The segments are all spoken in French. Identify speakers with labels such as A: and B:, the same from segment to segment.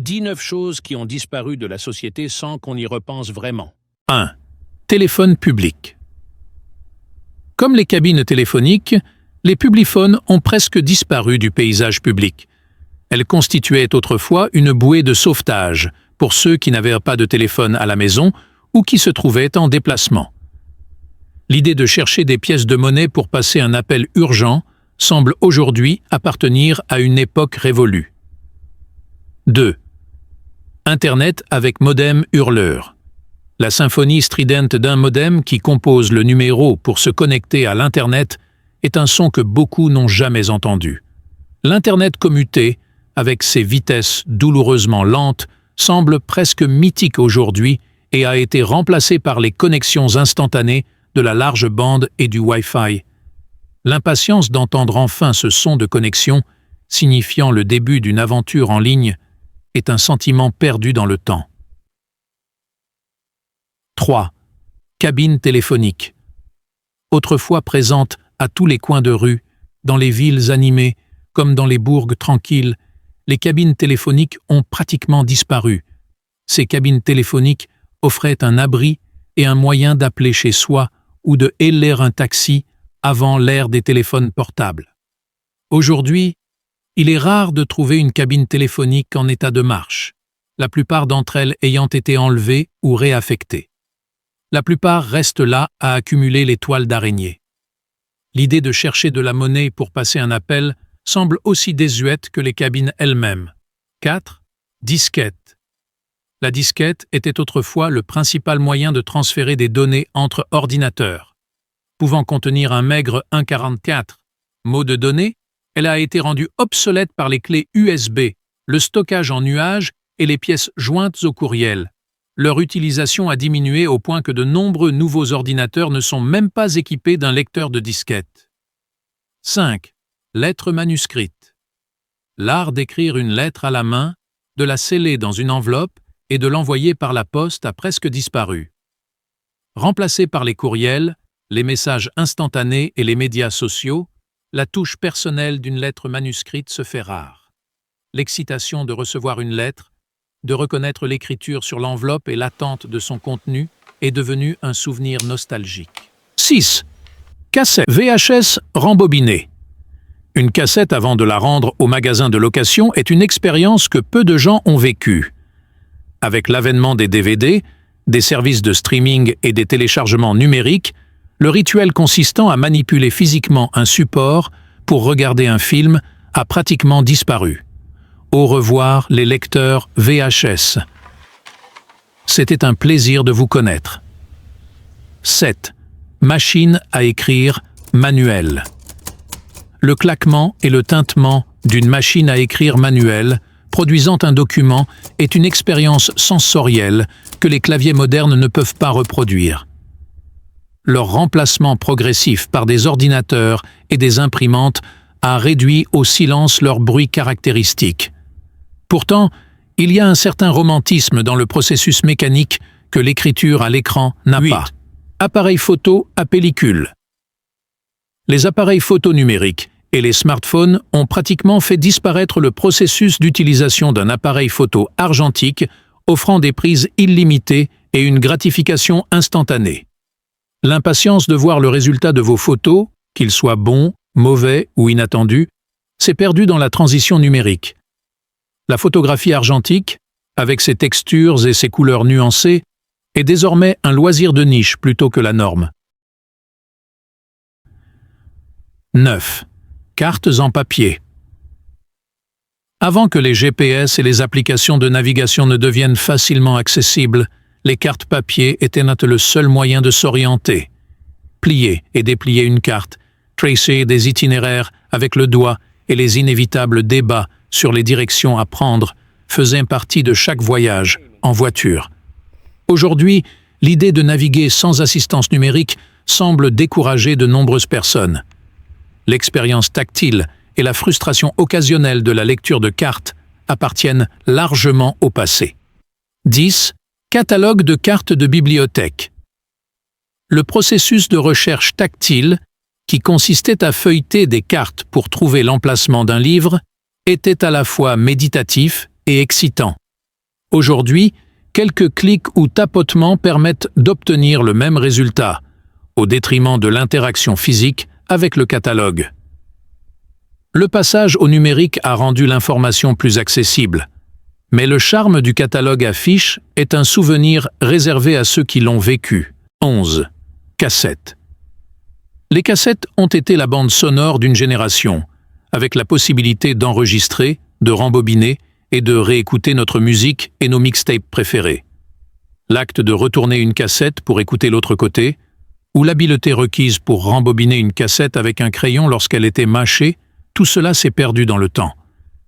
A: 19 choses qui ont disparu de la société sans qu'on y repense vraiment.
B: 1. Téléphone public. Comme les cabines téléphoniques, les publiphones ont presque disparu du paysage public. Elles constituaient autrefois une bouée de sauvetage pour ceux qui n'avaient pas de téléphone à la maison ou qui se trouvaient en déplacement. L'idée de chercher des pièces de monnaie pour passer un appel urgent semble aujourd'hui appartenir à une époque révolue. 2. Internet avec modem hurleur. La symphonie stridente d'un modem qui compose le numéro pour se connecter à l'Internet est un son que beaucoup n'ont jamais entendu. L'Internet commuté, avec ses vitesses douloureusement lentes, semble presque mythique aujourd'hui et a été remplacé par les connexions instantanées de la large bande et du Wi-Fi. L'impatience d'entendre enfin ce son de connexion, signifiant le début d'une aventure en ligne, est un sentiment perdu dans le temps. 3. Cabine téléphonique. Autrefois présente à tous les coins de rue, dans les villes animées, comme dans les bourgs tranquilles, les cabines téléphoniques ont pratiquement disparu. Ces cabines téléphoniques offraient un abri et un moyen d'appeler chez soi ou de héler un taxi avant l'ère des téléphones portables. Aujourd'hui, il est rare de trouver une cabine téléphonique en état de marche, la plupart d'entre elles ayant été enlevées ou réaffectées. La plupart restent là à accumuler les toiles d'araignée. L'idée de chercher de la monnaie pour passer un appel semble aussi désuète que les cabines elles-mêmes. 4. Disquette. La disquette était autrefois le principal moyen de transférer des données entre ordinateurs. Pouvant contenir un maigre 1,44 mots de données, elle a été rendue obsolète par les clés USB, le stockage en nuage et les pièces jointes au courriel. Leur utilisation a diminué au point que de nombreux nouveaux ordinateurs ne sont même pas équipés d'un lecteur de disquette. 5. Lettre manuscrite. L'art d'écrire une lettre à la main, de la sceller dans une enveloppe et de l'envoyer par la poste a presque disparu. Remplacé par les courriels, les messages instantanés et les médias sociaux, la touche personnelle d'une lettre manuscrite se fait rare. L'excitation de recevoir une lettre, de reconnaître l'écriture sur l'enveloppe et l'attente de son contenu est devenue un souvenir nostalgique. 6. Cassette VHS rembobinée. Une cassette avant de la rendre au magasin de location est une expérience que peu de gens ont vécue. Avec l'avènement des DVD, des services de streaming et des téléchargements numériques, le rituel consistant à manipuler physiquement un support pour regarder un film a pratiquement disparu. Au revoir les lecteurs VHS. C'était un plaisir de vous connaître. 7. Machine à écrire manuelle. Le claquement et le tintement d'une machine à écrire manuelle produisant un document est une expérience sensorielle que les claviers modernes ne peuvent pas reproduire. Leur remplacement progressif par des ordinateurs et des imprimantes a réduit au silence leur bruit caractéristique. Pourtant, il y a un certain romantisme dans le processus mécanique que l'écriture à l'écran n'a pas. Appareil photo à pellicule. Les appareils photo numériques et les smartphones ont pratiquement fait disparaître le processus d'utilisation d'un appareil photo argentique offrant des prises illimitées et une gratification instantanée. L'impatience de voir le résultat de vos photos, qu'ils soient bons, mauvais ou inattendus, s'est perdue dans la transition numérique. La photographie argentique, avec ses textures et ses couleurs nuancées, est désormais un loisir de niche plutôt que la norme. 9. Cartes en papier. Avant que les GPS et les applications de navigation ne deviennent facilement accessibles, les cartes papier étaient le seul moyen de s'orienter. Plier et déplier une carte, tracer des itinéraires avec le doigt et les inévitables débats sur les directions à prendre faisaient partie de chaque voyage en voiture. Aujourd'hui, l'idée de naviguer sans assistance numérique semble décourager de nombreuses personnes. L'expérience tactile et la frustration occasionnelle de la lecture de cartes appartiennent largement au passé. 10. Catalogue de cartes de bibliothèque. Le processus de recherche tactile, qui consistait à feuilleter des cartes pour trouver l'emplacement d'un livre, était à la fois méditatif et excitant. Aujourd'hui, quelques clics ou tapotements permettent d'obtenir le même résultat, au détriment de l'interaction physique avec le catalogue. Le passage au numérique a rendu l'information plus accessible, mais le charme du catalogue affiche est un souvenir réservé à ceux qui l'ont vécu. 11. Cassettes. Les cassettes ont été la bande sonore d'une génération, avec la possibilité d'enregistrer, de rembobiner et de réécouter notre musique et nos mixtapes préférés. L'acte de retourner une cassette pour écouter l'autre côté, ou l'habileté requise pour rembobiner une cassette avec un crayon lorsqu'elle était mâchée, tout cela s'est perdu dans le temps.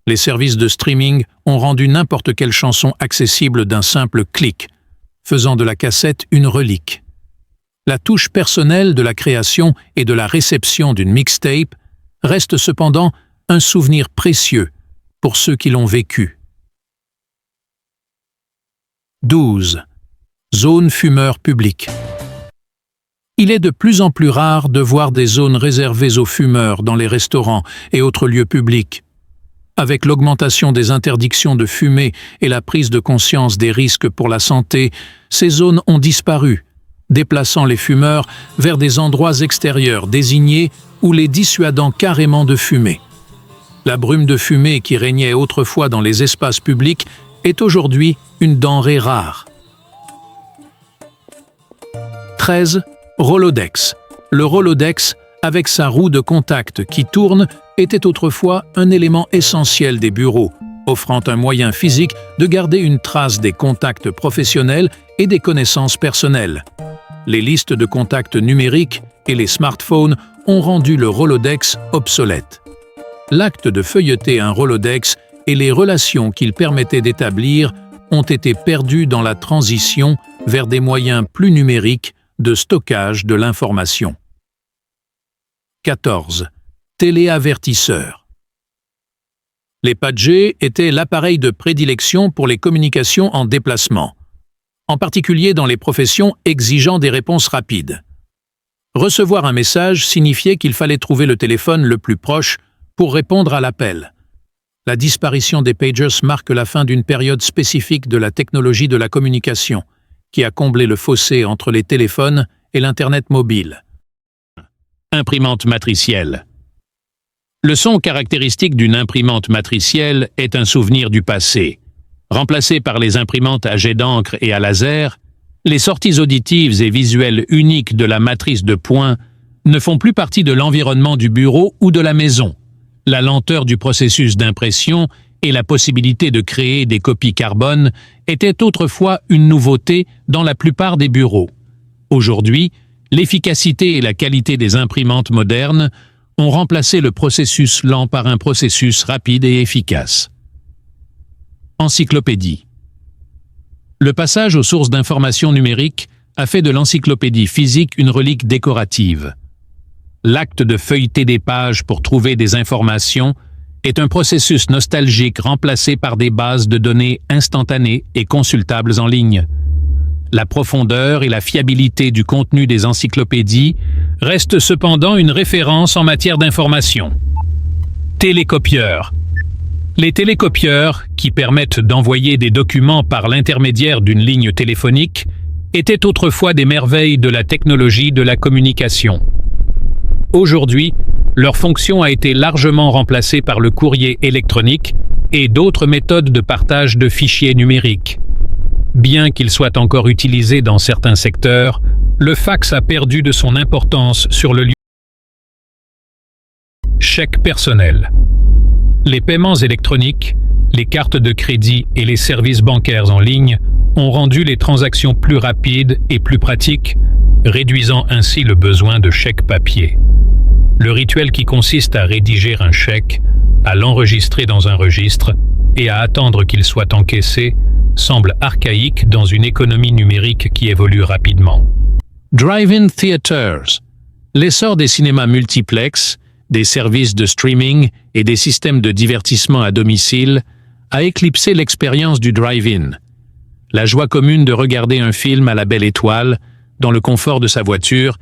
B: Les services de streaming ont rendu n'importe quelle chanson accessible d'un simple clic, faisant de la cassette une relique. La touche personnelle de la création et de la réception d'une mixtape reste cependant un souvenir précieux pour ceux qui l'ont vécu. 12. Zone fumeur publique. Il est de plus en plus rare de voir des zones réservées aux fumeurs dans les restaurants et autres lieux publics. Avec l'augmentation des interdictions de fumer et la prise de conscience des risques pour la santé, ces zones ont disparu, déplaçant les fumeurs vers des endroits extérieurs désignés ou les dissuadant carrément de fumer. La brume de fumée qui régnait autrefois dans les espaces publics est aujourd'hui une denrée rare. 13. Rolodex. Le Rolodex, avec sa roue de contact qui tourne, était autrefois un élément essentiel des bureaux, offrant un moyen physique de garder une trace des contacts professionnels et des connaissances personnelles. Les listes de contacts numériques et les smartphones ont rendu le Rolodex obsolète. L'acte de feuilleter un Rolodex et les relations qu'il permettait d'établir ont été perdus dans la transition vers des moyens plus numériques de stockage de l'information. 14. Téléavertisseur. Les pagers étaient l'appareil de prédilection pour les communications en déplacement, en particulier dans les professions exigeant des réponses rapides. Recevoir un message signifiait qu'il fallait trouver le téléphone le plus proche pour répondre à l'appel. La disparition des pagers marque la fin d'une période spécifique de la technologie de la communication, qui a comblé le fossé entre les téléphones et l'Internet mobile.
A: Imprimante matricielle. Le son caractéristique d'une imprimante matricielle est un souvenir du passé. Remplacé par les imprimantes à jet d'encre et à laser, les sorties auditives et visuelles uniques de la matrice de points ne font plus partie de l'environnement du bureau ou de la maison. La lenteur du processus d'impression et la possibilité de créer des copies carbone étaient autrefois une nouveauté dans la plupart des bureaux. Aujourd'hui, l'efficacité et la qualité des imprimantes modernes ont remplacé le processus lent par un processus rapide et efficace. Encyclopédie. Le passage aux sources d'information numérique a fait de l'encyclopédie physique une relique décorative. L'acte de feuilleter des pages pour trouver des informations est un processus nostalgique remplacé par des bases de données instantanées et consultables en ligne. La profondeur et la fiabilité du contenu des encyclopédies restent cependant une référence en matière d'information. Télécopieurs. Les télécopieurs, qui permettent d'envoyer des documents par l'intermédiaire d'une ligne téléphonique, étaient autrefois des merveilles de la technologie de la communication. Aujourd'hui, leur fonction a été largement remplacée par le courrier électronique et d'autres méthodes de partage de fichiers numériques. Bien qu'il soit encore utilisé dans certains secteurs, le fax a perdu de son importance sur le lieu. Chèques personnels. Les paiements électroniques, les cartes de crédit et les services bancaires en ligne ont rendu les transactions plus rapides et plus pratiques, réduisant ainsi le besoin de chèques papier. Le rituel qui consiste à rédiger un chèque, à l'enregistrer dans un registre et à attendre qu'il soit encaissé semble archaïque dans une économie numérique qui évolue rapidement.
B: Drive-in theaters. L'essor des cinémas multiplex, des services de streaming et des systèmes de divertissement à domicile a éclipsé l'expérience du drive-in. La joie commune de regarder un film à la belle étoile, dans le confort de sa voiture,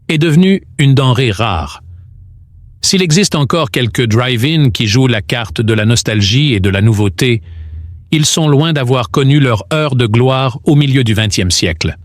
B: est devenue une denrée rare. S'il existe encore quelques drive-in qui jouent la carte de la nostalgie et de la nouveauté,
A: ils sont loin d'avoir connu leur heure de gloire au milieu du XXe siècle.